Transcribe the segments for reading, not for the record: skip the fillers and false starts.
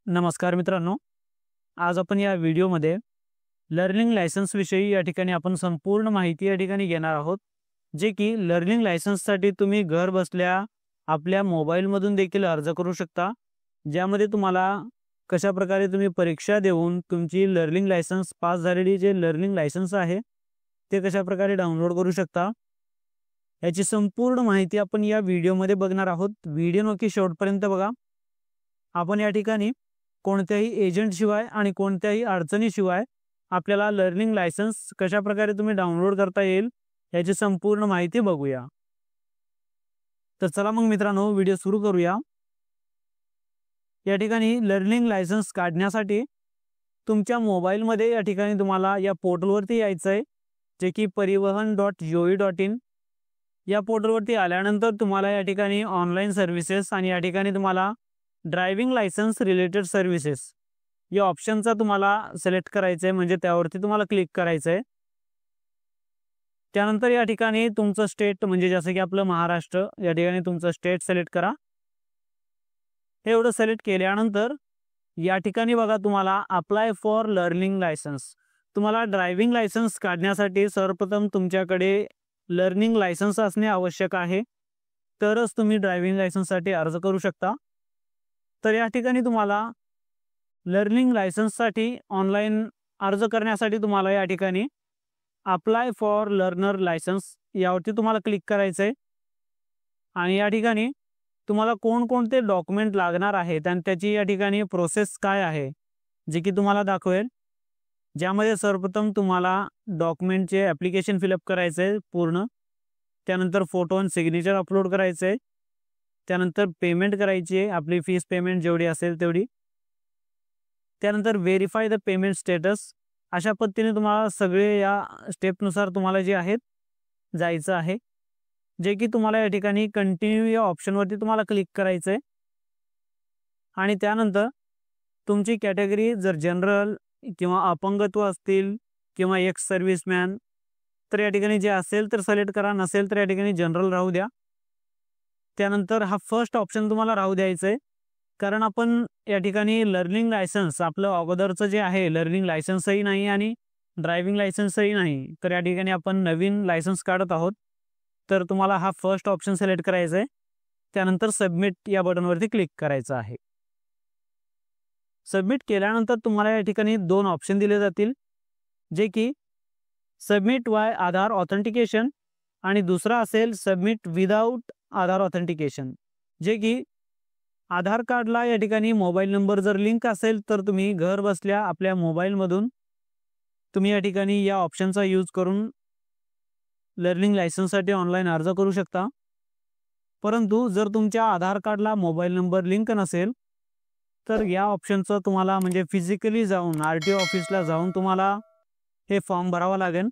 नमस्कार मित्रांनो, आज आपण या व्हिडिओमध्ये लर्निंग लायसन्स विषयी या ठिकाणी आपण संपूर्ण माहिती या ठिकाणी घेणार आहोत. जे की लर्निंग लायसन्ससाठी तुम्ही घर बसल्या आपल्या मोबाईलमधून देखील अर्ज करू शकता. ज्यामध्ये तुम्हाला कशाप्रकारे तुम्ही परीक्षा देऊन तुमची लर्निंग लायसन्स पास झालेली जे लर्निंग लायसन्स आहे ते कशाप्रकारे डाउनलोड करू शकता, याची संपूर्ण माहिती आपण या व्हिडिओमध्ये बघणार आहोत. व्हिडिओ नक्की शेवटपर्यंत बघा. आपण या ठिकाणी कोणत्याही एजंटशिवाय आणि कोणत्याही अडचणीशिवाय आपल्याला लर्निंग लायसन्स कशाप्रकारे तुम्ही डाउनलोड करता येईल याची संपूर्ण माहिती बघूया. तर चला मग मित्रांनो, व्हिडिओ सुरू करूया. या ठिकाणी लर्निंग लायसन्स काढण्यासाठी तुमच्या मोबाईलमध्ये या ठिकाणी तुम्हाला या पोर्टलवरती यायचं आहे, जे की परिवहन.gov.in. या पोर्टलवरती आल्यानंतर तुम्हाला या ठिकाणी ऑनलाईन सर्व्हिसेस आणि या ठिकाणी तुम्हाला ड्रायव्हिंग लायसन्स रिलेटेड सर्व्हिसेस या ऑप्शनचा तुम्हाला सिलेक्ट करायचं आहे, म्हणजे त्यावरती तुम्हाला क्लिक करायचं आहे. त्यानंतर या ठिकाणी तुमचं स्टेट, म्हणजे जसं की आपलं महाराष्ट्र, या ठिकाणी तुमचं स्टेट सिलेक्ट करा. हे एवढं सिलेक्ट केल्यानंतर या ठिकाणी बघा तुम्हाला अप्लाय फॉर लर्निंग लायसन्स. तुम्हाला ड्रायव्हिंग लायसन्स काढण्यासाठी सर्वप्रथम तुमच्याकडे लर्निंग लायसन्स असणे आवश्यक आहे, तरच तुम्ही ड्रायव्हिंग लायसन्ससाठी अर्ज करू शकता. तर या ठिकाणी तुम्हाला लर्निंग लायसन्ससाठी ऑनलाईन अर्ज करण्यासाठी तुम्हाला या ठिकाणी अप्लाय फॉर लर्नर लायसन्स यावरती तुम्हाला क्लिक करायचं आहे. आणि या ठिकाणी तुम्हाला कोणकोणते डॉक्युमेंट लागणार आहेत आणि त्याची या ठिकाणी प्रोसेस काय आहे जे की तुम्हाला दाखवेल. ज्यामध्ये सर्वप्रथम तुम्हाला डॉक्युमेंटचे ॲप्लिकेशन फिलअप करायचं आहे पूर्ण. त्यानंतर फोटो आणि सिग्नेचर अपलोड करायचं आहे. त्यानंतर पेमेंट करायची आहे, आपली फीस पेमेंट जेवढी असेल तेवढी. त्यानंतर व्हेरीफाय द पेमेंट स्टेटस. अशा पद्धतीने तुम्हाला सगळे या स्टेपनुसार तुम्हाला जे आहेत जायचं आहे, जे की तुम्हाला या ठिकाणी कंटिन्यू या ऑप्शनवरती तुम्हाला क्लिक करायचं आहे. आणि त्यानंतर तुमची कॅटेगरी जर जनरल किंवा अपंगत्व असतील किंवा एक्स सर्व्हिसमॅन, तर या ठिकाणी जे असेल तर सिलेक्ट करा, नसेल तर या ठिकाणी जनरल राहू द्या. त्यानंतर हा फर्स्ट ऑप्शन तुम्हाला राहू द्यायचं आहे, कारण आपण या ठिकाणी लर्निंग लायसन्स आपलं अगोदरचं जे आहे लर्निंग लायसन्सही नाही आणि ड्रायव्हिंग लायसन्सही नाही, तर या ठिकाणी आपण नवीन लायसन्स काढत आहोत. तर तुम्हाला हा फर्स्ट ऑप्शन सिलेक्ट करायचा आहे. त्यानंतर सबमिट या बटनवरती क्लिक करायचं आहे. सबमिट केल्यानंतर तुम्हाला या ठिकाणी दोन ऑप्शन दिले जातील, जे की सबमिट वाय आधार ऑथेंटिकेशन आणि दुसरा असेल सबमिट विदाऊट आधार ऑथेंटिकेशन. जे की आधार कार्डला या ठिकाणी मोबाईल नंबर जर लिंक असेल तर तुम्ही घर बसल्या आपल्या मोबाईलमधून तुम्ही या ठिकाणी या ऑप्शनचा यूज करून लर्निंग लायसन्ससाठी ऑनलाईन अर्ज करू शकता. परंतु जर तुमच्या आधार कार्डला मोबाईल नंबर लिंक नसेल तर या ऑप्शनचं तुम्हाला म्हणजे फिजिकली जाऊन RTO ऑफिसला जाऊन तुम्हाला हे फॉर्म भरावा लागेल.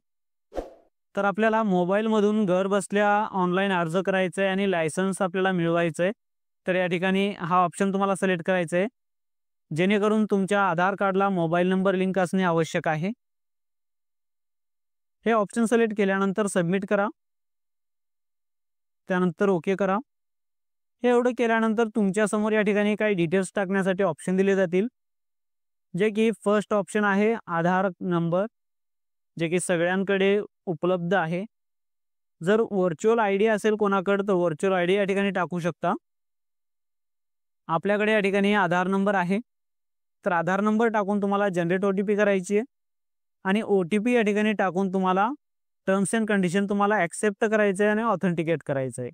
तर आपल्याला मोबाईलमधून घर बसल्या ऑनलाईन अर्ज करायचं आहे आणि लायसन्स आपल्याला मिळवायचं आहे. तर या ठिकाणी हा ऑप्शन तुम्हाला सिलेक्ट करायचा आहे, जेणेकरून तुमच्या आधार कार्डला मोबाईल नंबर लिंक असणे आवश्यक आहे. हे ऑप्शन सिलेक्ट केल्यानंतर सबमिट करा. त्यानंतर ओके करा. हे एवढं केल्यानंतर तुमच्यासमोर या ठिकाणी काही डिटेल्स टाकण्यासाठी ऑप्शन दिले जातील, जे की फर्स्ट ऑप्शन आहे आधार नंबर, जे की सगळ्यांकडे उपलब्ध आहे. जर व्हर्च्युअल ID असेल कोणाकडे तर व्हर्च्युअल ID या ठिकाणी टाकू शकता. आपल्याकडे या ठिकाणी आधार नंबर आहे, तर आधार नंबर टाकून तुम्हाला जनरेट OTP करायची आहे आणि OTP या ठिकाणी टाकून तुम्हाला टर्म्स अँड कंडिशन तुम्हाला ॲक्सेप्ट करायचं आहे आणि ऑथेंटिकेट करायचं आहे.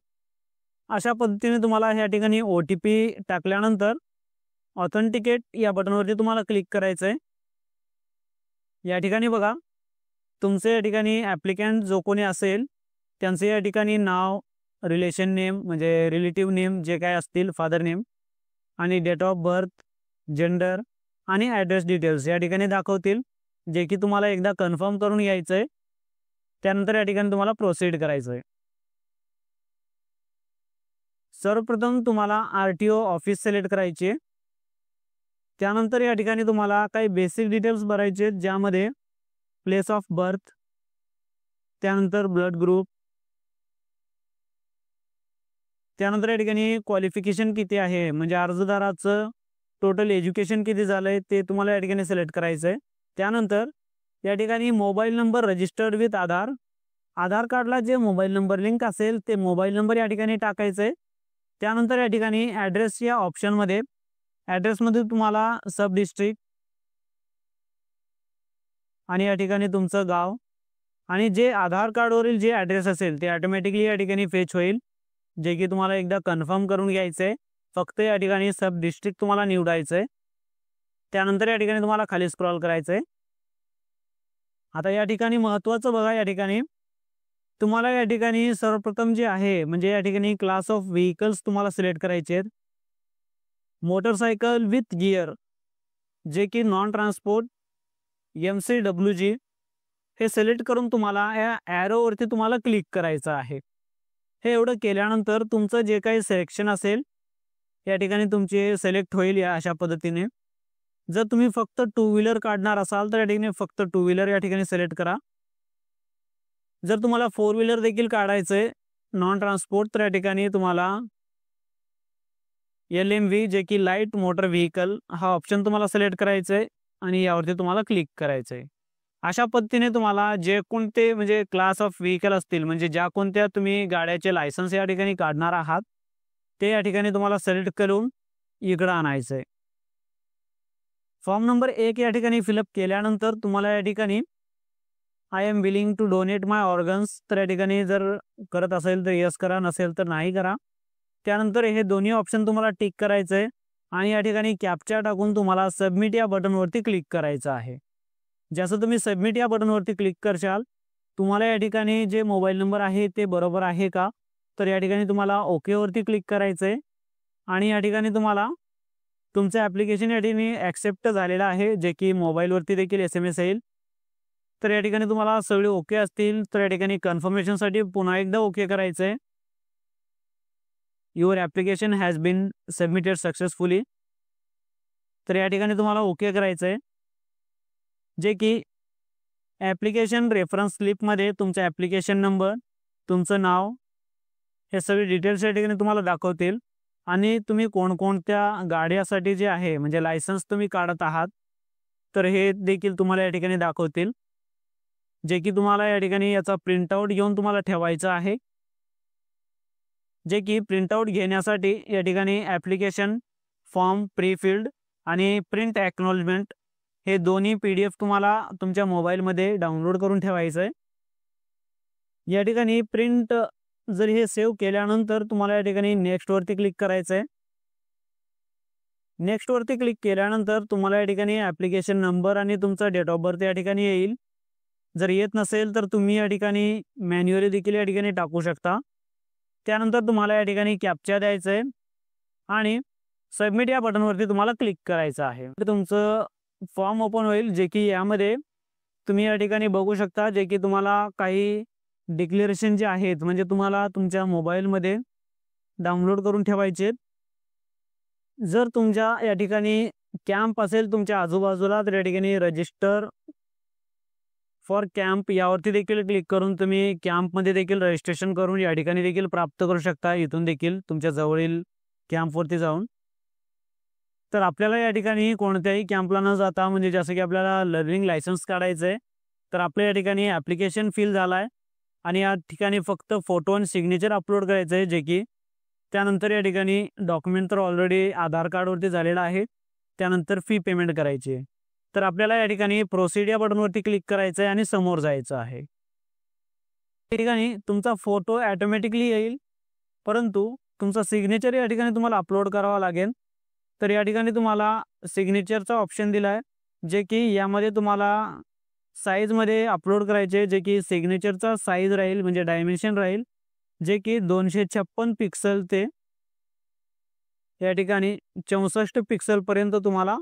अशा पद्धतीने तुम्हाला या ठिकाणी OTP टाकल्यानंतर ऑथेंटिकेट या बटनवरती तुम्हाला क्लिक करायचं आहे. या ठिकाणी बघा तुमचे या ठिकाणी ॲप्लिकंट जो कोणी असेल त्यांचे या ठिकाणी नाव, रिलेशन नेम म्हणजे रिलेटिव्ह नेम जे काय असतील, फादर नेम आणि डेट ऑफ बर्थ, जेंडर आणि ॲड्रेस डिटेल्स या ठिकाणी दाखवतील, जे की तुम्हाला एकदा कन्फर्म करून यायचं आहे. त्यानंतर या ठिकाणी तुम्हाला प्रोसीड करायचं आहे. सर्वप्रथम तुम्हाला RTO ऑफिस सिलेक्ट करायचे. त्यानंतर या ठिकाणी तुम्हाला काही बेसिक डिटेल्स भरायचे, ज्यामध्ये प्लेस ऑफ बर्थ, त्यानंतर ब्लड ग्रुप, त्यानंतर या ठिकाणी क्वालिफिकेशन किती आहे म्हणजे अर्जदाराचं टोटल एज्युकेशन किती झालंय ते तुम्हाला या ठिकाणी सिलेक्ट करायचं आहे. त्यानंतर या ठिकाणी मोबाईल नंबर रजिस्टर्ड विथ आधार, आधार कार्डला जे मोबाईल नंबर लिंक असेल ते मोबाईल नंबर या ठिकाणी टाकायचं आहे. त्यानंतर या ठिकाणी ॲड्रेस या ऑप्शनमध्ये ॲड्रेसमध्ये तुम्हाला सब डिस्ट्रिक्ट आणि या ठिकाणी तुमचं गाव आणि जे आधार कार्डवरील जे ॲड्रेस असेल ते ऑटोमॅटिकली या ठिकाणी फेच होईल, जे की तुम्हाला एकदा कन्फर्म करून घ्यायचं आहे. फक्त या ठिकाणी सब डिस्ट्रिक्ट तुम्हाला निवडायचं आहे. त्यानंतर या ठिकाणी तुम्हाला खाली स्क्रॉल करायचं आहे. आता या ठिकाणी महत्त्वाचं बघा, या ठिकाणी तुम्हाला या ठिकाणी सर्वप्रथम जे आहे म्हणजे या ठिकाणी क्लास ऑफ व्हेकल्स तुम्हाला सिलेक्ट करायचे आहेत. मोटरसायकल विथ गिअर जे की नॉन ट्रान्सपोर्ट MCWG हे सिलेक्ट करून तुम्हाला या ॲरोवरती तुम्हाला क्लिक करायचं आहे. हे एवढं केल्यानंतर तुमचं जे काही सिलेक्शन असेल या ठिकाणी तुमचे सिलेक्ट होईल या अशा पद्धतीने. जर तुम्ही फक्त टू व्हीलर काढणार असाल तर या ठिकाणी फक्त टू व्हीलर या ठिकाणी सिलेक्ट करा. जर तुम्हाला फोर व्हीलर देखील काढायचं आहे नॉन ट्रान्सपोर्ट तर या ठिकाणी तुम्हाला LMV जे की लाईट मोटर व्हेकल हा ऑप्शन तुम्हाला सिलेक्ट करायचं आहे आणि यावरती तुम्हाला क्लिक करायचं आहे. अशा पद्धतीने तुम्हाला जे कोणते म्हणजे क्लास ऑफ व्हेकल असतील म्हणजे ज्या कोणत्या तुम्ही गाड्याचे लायसन्स या ठिकाणी काढणार आहात ते या ठिकाणी तुम्हाला सिलेक्ट करून इकडं आणायचं आहे. फॉर्म नंबर 1 या ठिकाणी फिलअप केल्यानंतर तुम्हाला या ठिकाणी I am willing to donate my organs तर या ठिकाणी जर करत असेल तर यस करा, नसेल तर नाही करा. त्यानंतर हे दोन्ही ऑप्शन तुम्हाला टिक करायचं आहे आणि या ठिकाणी कॅप्चा टाकून तुम्हाला सबमिट या बटनवरती क्लिक करायचं आहे. जसं तुम्ही सबमिट या बटनवरती क्लिक करशाल तुम्हाला या ठिकाणी जे मोबाईल नंबर आहे ते बरोबर आहे का तर या ठिकाणी तुम्हाला ओकेवरती क्लिक करायचं आहे आणि या ठिकाणी तुम्हाला तुमचं ॲप्लिकेशन या ठिकाणी ॲक्सेप्ट झालेलं आहे जे की मोबाईलवरती देखील SMS येईल. तर या ठिकाणी तुम्हाला सगळे ओके असतील तर या ठिकाणी कन्फर्मेशनसाठी पुन्हा एकदा ओके करायचं आहे. Your application has been submitted successfully तर या ठिकाणी तुम्हाला ओके करायचं आहे. जे की ॲप्लिकेशन रेफरन्स स्लिपमध्ये तुमचा ॲप्लिकेशन नंबर, तुमचं नाव हे सगळे डिटेल्स या ठिकाणी तुम्हाला दाखवतील आणि तुम्ही कोणकोणत्या गाड्यासाठी जे आहे म्हणजे लायसन्स तुम्ही काढत आहात तर हे देखील तुम्हाला या ठिकाणी दाखवतील, जे की तुम्हाला या ठिकाणी याचा प्रिंटआउट घेऊन तुम्हाला ठेवायचं आहे. जे की प्रिंटआउट घेण्यासाठी या ठिकाणी ॲप्लिकेशन फॉर्म प्रीफिल्ड आणि प्रिंट ॲक्नॉलेजमेंट हे दोन्ही PDF तुम्हाला तुमच्या मोबाईलमध्ये डाउनलोड करून ठेवायचं आहे. या ठिकाणी प्रिंट जर हे सेव्ह केल्यानंतर तुम्हाला या ठिकाणी नेक्स्टवरती क्लिक करायचं आहे. नेक्स्टवरती क्लिक केल्यानंतर तुम्हाला या ठिकाणी ॲप्लिकेशन नंबर आणि तुमचा डेट ऑफ बर्थ या ठिकाणी येईल. जर येत नसेल तर तुम्ही या ठिकाणी मॅन्युअली देखील या ठिकाणी टाकू शकता. त्यानंतर तुम्हाला या ठिकाणी कॅप्चा द्यायचं आहे आणि सबमिट या बटनवरती तुम्हाला क्लिक करायचं आहे. तुमचं फॉर्म ओपन होईल जे की यामध्ये तुम्ही या ठिकाणी बघू शकता जे की तुम्हाला काही डिक्लेरेशन जे आहेत म्हणजे तुम्हाला तुमच्या मोबाईलमध्ये डाउनलोड करून ठेवायचे. जर तुमच्या या ठिकाणी कॅम्प असेल तुमच्या आजूबाजूला तर या ठिकाणी रजिस्टर फॉर कॅम्प यावरती देखील क्लिक करून तुम्ही कॅम्पमध्ये देखील रजिस्ट्रेशन करून या ठिकाणी देखील प्राप्त करू शकता. इथून देखील तुमच्या जवळील कॅम्पवरती जाऊन तर आपल्याला या ठिकाणी कोणत्याही कॅम्पला न जाता म्हणजे जसं की आपल्याला लर्निंग लायसन्स काढायचं आहे तर आपल्या या ठिकाणी ॲप्लिकेशन फिल झाला आहे आणि या ठिकाणी फक्त फोटो आणि सिग्नेचर अपलोड करायचं आहे. जे की त्यानंतर या ठिकाणी डॉक्युमेंट तर ऑलरेडी आधार कार्डवरती झालेला आहे. त्यानंतर फी पेमेंट करायची आहे. तर आपल्याला या ठिकाणी प्रोसीड या बटनवरती क्लिक करायचं आहे आणि समोर जायचं आहे. या ठिकाणी तुमचा फोटो ॲटोमॅटिकली येईल परंतु तुमचा सिग्नेचर या ठिकाणी तुम्हाला अपलोड करावा लागेल. तर या ठिकाणी तुम्हाला सिग्नेचरचा ऑप्शन दिला आहे जे की यामध्ये तुम्हाला साईजमध्ये अपलोड करायचे जे की सिग्नेचरचा साईज राहील म्हणजे डायमेन्शन राहील जे की 256 पिक्सल ते या ठिकाणी 64 पिक्सलपर्यंत तुम्हाला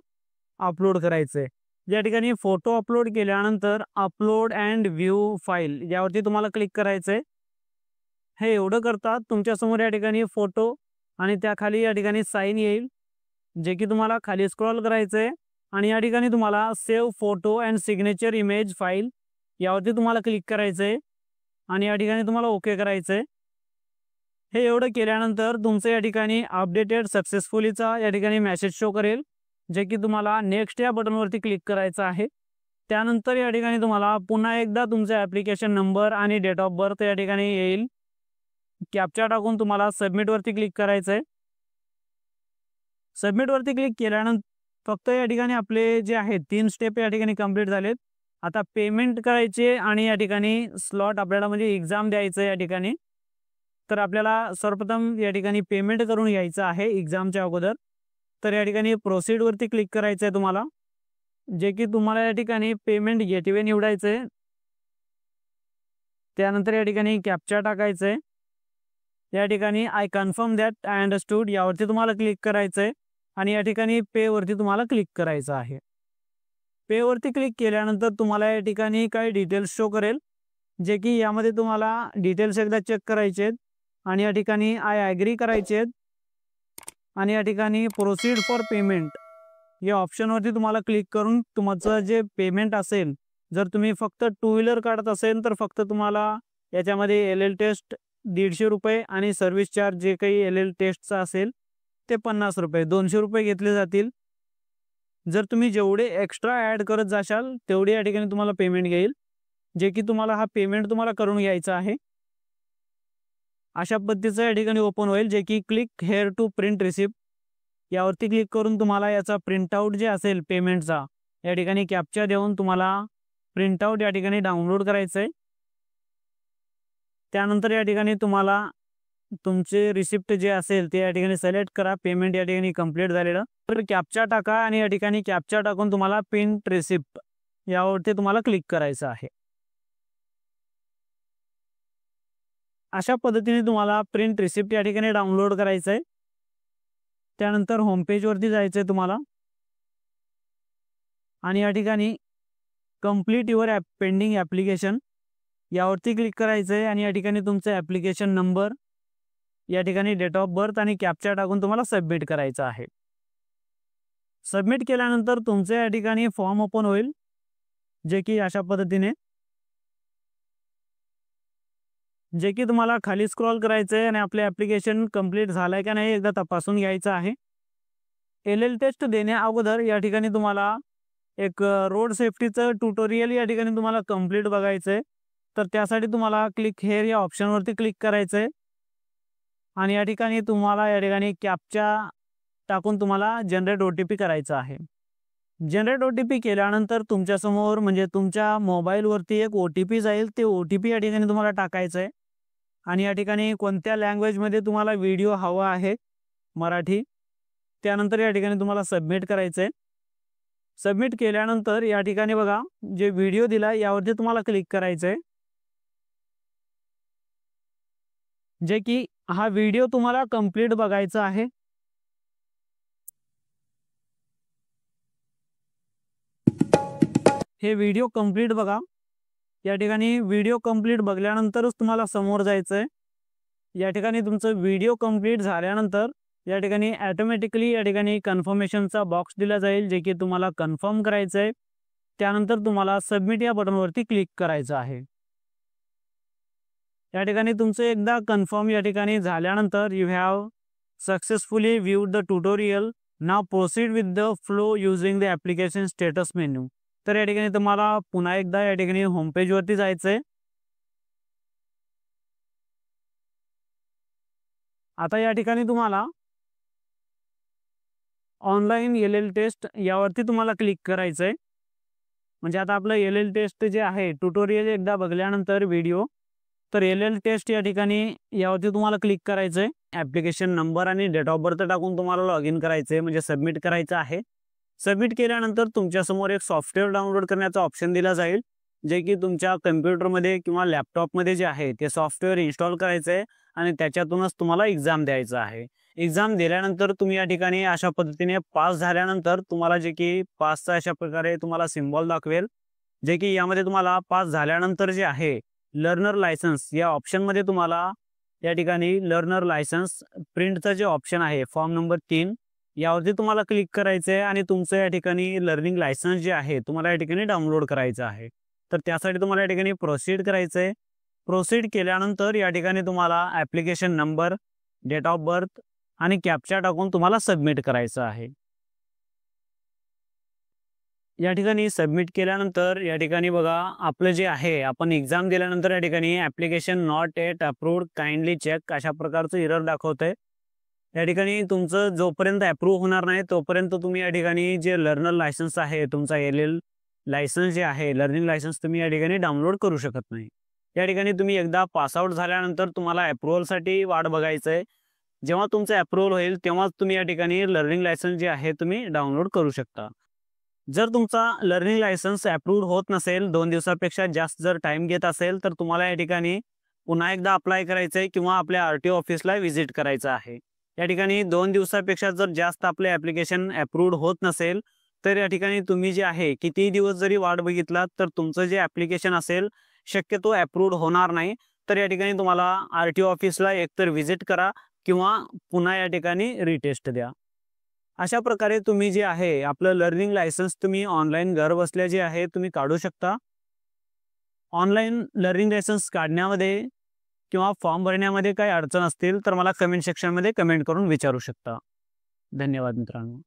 अपलोड करायचं आहे. या ठिकाणी फोटो अपलोड केल्यानंतर अपलोड अँड व्ह्यू फाईल यावरती तुम्हाला क्लिक करायचं आहे. हे एवढं करतात तुमच्यासमोर या ठिकाणी फोटो आणि त्याखाली या ठिकाणी साईन येईल जे की तुम्हाला खाली स्क्रॉल करायचं आहे आणि या ठिकाणी तुम्हाला save photo and signature image file यावरती तुम्हाला क्लिक करायचं आहे आणि या ठिकाणी तुम्हाला ओके करायचं आहे. हे एवढं केल्यानंतर तुमचं या ठिकाणी अपडेटेड सक्सेसफुलीचा या ठिकाणी मेसेज शो करेल जे की तुम्हाला नेक्स्ट या बटनवरती क्लिक करायचं आहे। त्यानंतर या ठिकाणी तुम्हाला पुन्हा एकदा तुमचा ॲप्लिकेशन नंबर आणि डेट ऑफ बर्थ या ठिकाणी येईल। कॅप्चा टाकून तुम्हाला सबमिटवरती क्लिक करायचं आहे। सबमिटवरती क्लिक केल्यानंतर फक्त या ठिकाणी आपले जे आहेत 3 स्टेप या ठिकाणी कंप्लीट झालेत। आता पेमेंट करायचे आणि या ठिकाणी स्लॉट आपल्याला म्हणजे एक्झाम द्यायचं या ठिकाणी। तर आपल्याला सर्वप्रथम या ठिकाणी पेमेंट करून घ्यायचं आहे एक्झामच्या अगोदर। तर या ठिकाणी प्रोसीडवरती क्लिक करायचं आहे तुम्हाला, जे की तुम्हाला या ठिकाणी पेमेंट गेटवे निवडायचं आहे। त्यानंतर या ठिकाणी कॅप्चा टाकायचं आहे। या ठिकाणी I confirm that I understood यावरती तुम्हाला क्लिक करायचं आहे आणि या ठिकाणी पे वरती तुम्हाला क्लिक करायचं आहे। पे वरती क्लिक केल्यानंतर तुम्हाला या ठिकाणी काही डिटेल्स शो करेल, जे की यामध्ये तुम्हाला डिटेल्स एकदा चेक करायचे आहेत आणि या ठिकाणी आय ॲग्री करायचे आहेत आणि या ठिकाणी प्रोसीड फॉर पेमेंट या ऑप्शनवरती तुम्हाला क्लिक करून तुमचं जे पेमेंट असेल, जर तुम्ही फक्त 2 व्हीलर काढत असेल तर फक्त तुम्हाला याच्यामध्ये LL टेस्ट ₹150 आणि सर्व्हिस चार्ज जे काही LL टेस्टचा असेल ते ₹50 ₹200 घेतले जातील। जर तुम्ही जेवढे एक्स्ट्रा ॲड करत जाशाल तेवढे या ठिकाणी तुम्हाला पेमेंट येईल, जे की तुम्हाला हा पेमेंट तुम्हाला करून घ्यायचा आहे। अशा पद्धतीचं या ठिकाणी ओपन होईल, जे की click here to print receipt यावरती क्लिक करून तुम्हाला याचा प्रिंटआउट जे असेल पेमेंटचा या ठिकाणी कॅप्चा देऊन तुम्हाला प्रिंटआउट या ठिकाणी डाउनलोड करायचं आहे। त्यानंतर या ठिकाणी तुम्हाला तुमचे रिसिप्ट जे असेल ते या ठिकाणी सिलेक्ट करा। पेमेंट या ठिकाणी कंप्लीट झालेलं, तर कॅप्चा टाका आणि या ठिकाणी कॅप्चा टाकून तुम्हाला प्रिंट रिसिप्ट यावरती तुम्हाला क्लिक करायचं आहे। अशा पद्धतीने तुम्हाला प्रिंट रिसिप्ट या ठिकाणी डाउनलोड करायचं आहे। त्यानंतर होम पेजवरती जायचं आहे तुम्हाला आणि या ठिकाणी कंप्लीट युअर पेंडिंग ॲप्लिकेशन यावरती क्लिक करायचं आहे आणि या ठिकाणी तुमचं ॲप्लिकेशन नंबर, या ठिकाणी डेट ऑफ बर्थ आणि कॅप्चा टाकून तुम्हाला सबमिट करायचं आहे। सबमिट केल्यानंतर तुमचे या ठिकाणी फॉर्म ओपन होईल, जे की अशा पद्धतीने, जे की तुम्हाला खाली स्क्रॉल करायचं आहे आणि आपले ॲप्लिकेशन कंप्लीट झालं आहे का नाही एकदा तपासून घ्यायचं आहे। LL टेस्ट देण्या अगोदर या ठिकाणी तुम्हाला एक रोड सेफ्टीचं ट्युटोरियल या ठिकाणी तुम्हाला कंप्लीट बघायचं आहे। तर त्यासाठी तुम्हाला क्लिक हेअर या ऑप्शनवरती क्लिक करायचं आहे आणि या ठिकाणी तुम्हाला या ठिकाणी कॅप्चा टाकून तुम्हाला जनरेट OTP करायचं आहे। जनरेट OTP केल्यानंतर तुमच्यासमोर म्हणजे तुमच्या मोबाईलवरती एक OTP जाईल, ते OTP या ठिकाणी तुम्हाला टाकायचं आहे आणि या ठिकाणी कोणत्या लँग्वेजमध्ये तुम्हाला व्हिडिओ हवा आहे, मराठी। त्यानंतर या ठिकाणी तुम्हाला सबमिट करायचं आहे। सबमिट केल्यानंतर या ठिकाणी बघा जे व्हिडिओ दिला यावरती तुम्हाला क्लिक करायचं आहे, जे की हा व्हिडिओ तुम्हाला कंप्लीट बघायचा आहे। हे व्हिडिओ कंप्लीट बघा। या ठिकाणी व्हिडिओ कंप्लीट बघल्यानंतरच तुम्हाला समोर जायचं आहे। या ठिकाणी तुमचं व्हिडिओ कंप्लीट झाल्यानंतर या ठिकाणी ऑटोमॅटिकली या ठिकाणी कन्फर्मेशनचा बॉक्स दिला जाईल, जे की तुम्हाला कन्फर्म करायचं आहे। त्यानंतर तुम्हाला सबमिट या बटनवरती क्लिक करायचं आहे। या ठिकाणी तुमचं एकदा कन्फर्म या ठिकाणी झाल्यानंतर you have successfully viewed the tutorial, now proceed with the flow using the application status menu. तर या ठिकाणी तुम्हाला पुन्हा एकदा या ठिकाणी होम पेजवरती जायचं आहे। आता या ठिकाणी तुम्हाला ऑनलाईन LL टेस्ट यावरती तुम्हाला क्लिक करायचं आहे। म्हणजे आता आपलं LL टेस्ट जे आहे ट्युटोरियल एकदा बघल्यानंतर व्हिडिओ, तर LL टेस्ट या ठिकाणी यावरती तुम्हाला क्लिक करायचं आहे। ॲप्लिकेशन नंबर आणि डेट ऑफ बर्थ टाकून तुम्हाला लॉग इन करायचं आहे, म्हणजे सबमिट करायचं आहे। सबमिट केल्यानंतर तुमच्यासमोर एक सॉफ्टवेअर डाउनलोड करण्याचा ऑप्शन दिला जाईल, जे की तुमच्या कम्प्युटरमध्ये किंवा लॅपटॉपमध्ये जे आहे ते सॉफ्टवेअर इन्स्टॉल करायचं आहे आणि त्याच्यातूनच तुम्हाला एक्झाम द्यायचं आहे। एक्झाम दिल्यानंतर तुम्ही या ठिकाणी अशा पद्धतीने पास झाल्यानंतर तुम्हाला जे की पासचा अशा प्रकारे तुम्हाला सिम्बॉल दाखवेल, जे की यामध्ये तुम्हाला पास झाल्यानंतर जे आहे लर्नर लायसन्स या ऑप्शनमध्ये तुम्हाला या ठिकाणी लर्नर लायसन्स प्रिंटचं जे ऑप्शन आहे फॉर्म नंबर 3 यावरती तुम्हाला क्लिक करायचं आहे आणि तुमचं या ठिकाणी लर्निंग लायसन्स जे आहे तुम्हाला या ठिकाणी डाउनलोड करायचं आहे। तर त्यासाठी तुम्हाला या ठिकाणी प्रोसीड करायचं आहे। प्रोसीड केल्यानंतर या ठिकाणी तुम्हाला application number, date of birth आणि कॅप्चा टाकून तुम्हाला सबमिट करायचं आहे। या ठिकाणी सबमिट केल्यानंतर या ठिकाणी बघा आपलं जे आहे आपण एक्झाम दिल्यानंतर या ठिकाणी application not yet approved kindly check अशा प्रकारचं एरर दाखवतंय. या ठिकाणी तुमचं जोपर्यंत अप्रूव्ह होणार नाही तोपर्यंत तुम्ही या ठिकाणी जे लर्नर लायसन्स आहे तुमचा LL लायसन्स जे आहे लर्निंग लायसन्स तुम्ही या ठिकाणी डाउनलोड करू शकत नाही. या ठिकाणी तुम्ही एकदा पासआउट झाल्यानंतर तुम्हाला अप्रूव्हलसाठी वाट बघायचं आहे. जेव्हा तुमचं अप्रूव्हल होईल तेव्हाच तुम्ही या ठिकाणी लर्निंग लायसन्स जे आहे तुम्ही डाउनलोड करू शकता. जर तुमचा लर्निंग लायसन्स अप्रूव्ड होत नसेल 2 दिवसापेक्षा जास्त जर टाइम घेत असेल तर तुम्हाला या ठिकाणी पुन्हा एकदा अप्लाय करायचं आहे किंवा आपल्या RTO ऑफिसला व्हिजिट करायचं आहे. या ठिकाणी 2 दिवसापेक्षा जर जास्त आपले ॲप्लिकेशन अप्रूव्ड होत नसेल तर या ठिकाणी तुम्ही जे आहे किती दिवस जरी वाट बघितलात तर तुमचं जे ॲप्लिकेशन असेल शक्यतो अप्रूव्ड होणार नाही. तर या ठिकाणी तुम्हाला RTO ऑफिसला एकतर व्हिजिट करा किंवा पुन्हा या ठिकाणी रिटेस्ट द्या. अशा प्रकारे तुम्ही जे आहे आपलं लर्निंग लायसन्स तुम्ही ऑनलाईन घर बसल्या जे आहे तुम्ही काढू शकता. ऑनलाईन लर्निंग लायसन्स काढण्यामध्ये किंवा फॉर्म भरण्यामध्ये काही अडचण असतील तर मला कमेंट सेक्शनमध्ये कमेंट करून विचारू शकता. धन्यवाद मित्रांनो.